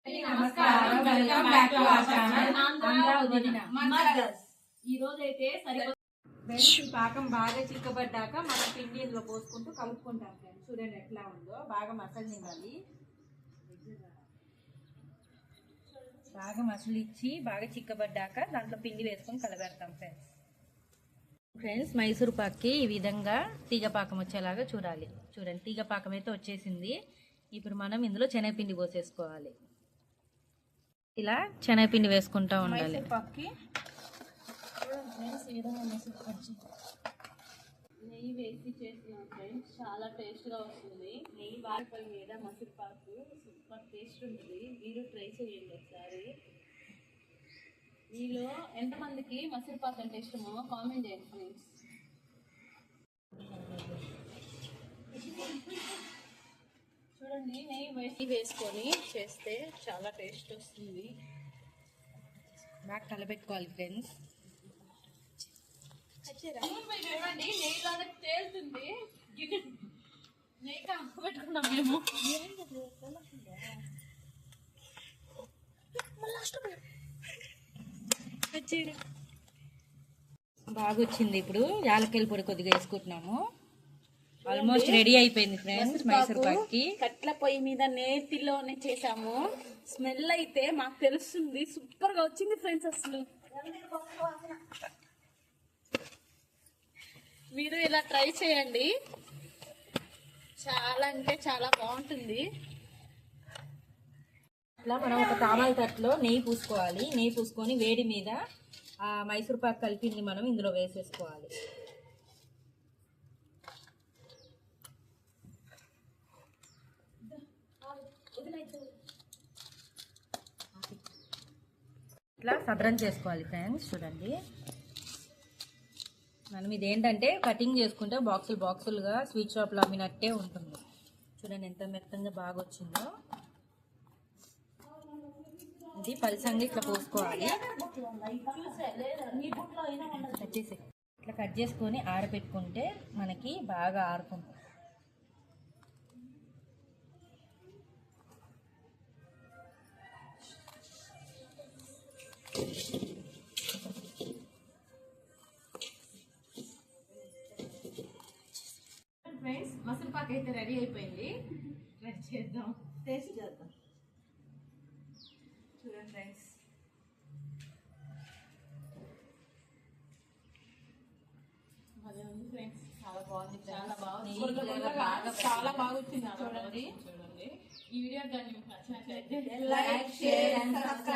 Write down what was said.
నమస్కారం, welcome back to our channel Andhra వదిన mothers. ఈ రోజు అయితే పాకం బాగా చిక్కబడ్డాక మనం పిండి ఇందులో పోసుకుంటూ కలుపుకుంటాం ఫ్రెండ్స్. చూడండి ఎట్లా ఉందో, బాగా మసలిండాలి. బాగా మసలిచ్చి బాగా చిక్కబడ్డాక దాంట్లో పిండి వేసుకొని కలబెడతాం ఫ్రెండ్స్. మైసూర్ పాక్కి ఈ విధంగా తీగ పాకం వచ్చేలాగా చూడాలి. చూడండి, తీగ పాకం అయితే వచ్చేసింది. ఇప్పుడు మనం ఇందులో శనగపిండి పోసేసుకోవాలి. ఇలా శనగపిండి వేసుకుంటా ఉండాలి. నెయ్యి వేసి చేస్తున్నాం ఫ్రెండ్స్, చాలా టేస్ట్గా వస్తుంది. నెయ్యి బాగా మీద మసిరిపాకు సూపర్ టేస్ట్ ఉంటుంది. మీరు ట్రై చేయండి ఒకసారి. మీలో ఎంతమందికి మసిరిపాకు అంటే ఇష్టమో కామెంట్ చేయండి ఫ్రెండ్స్. చూడండి, నెయ్యి వేసుకొని చేస్తే చాలా టేస్ట్ వస్తుంది. బాగా కలబెట్టుకోవాలి ఫ్రెండ్స్. చూడండి, నెయ్యిలాగా తేలుతుంది. నెయ్యి కాకపెట్టుకున్నాం మేము. బాగా వచ్చింది. ఇప్పుడు యాలక్కాయల పొడి కొద్దిగా వేసుకుంటున్నాము. ఆల్మోస్ట్ రెడీ అయిపోయింది ఫ్రెండ్స్. మైసూర్ పాక్కి కట్ల పొయ్యి మీద నేతిలోనే చేసాము. స్మెల్ అయితే మాకు తెలుస్తుంది, సూపర్ గా వచ్చింది ఫ్రెండ్స్. అసలు మీరు ఇలా ట్రై చేయండి, చాలా అంటే చాలా బాగుంటుంది. ఇట్లా మనం ఒక తామాల తట్లో నెయ్యి పూసుకోవాలి. నెయ్యి పూసుకొని వేడి మీద ఆ మైసూర్ పాక్ కలిపింది మనం ఇందులో వేసేసుకోవాలి. ఇట్లా సదరం చేసుకోవాలి ఫ్రెండ్స్. చూడండి, మనం ఇదేంటంటే కటింగ్ చేసుకుంటే బాక్సులుగా స్వీట్ షాప్లో అమ్మినట్టే ఉంటుంది. చూడండి ఎంత మెత్తంగా బాగా వచ్చిందో. ఇది పల్సంగా ఇట్లా పోసుకోవాలి. ఇట్లా కట్ చేసుకొని ఆరబెట్టుకుంటే మనకి బాగా ఆరుతుంది. ఫ్రెండ్స్, మసాలా పాక్ అయితే రెడీ అయిపోయింది. ట్రై చేద్దాం, టేస్ట్ చేద్దాం. చూడండి ఫ్రెండ్స్, అదే ఉంది ఫ్రెండ్స్. చాలా బాగుంది, చాలా బాగుంది, చాలా బాగా వచ్చింది. చూడండి, ఈ వీడియో కానీ మీకు నచ్చినట్లయితే లైక్, షేర్ అండ్ సబ్స్క్రైబ్.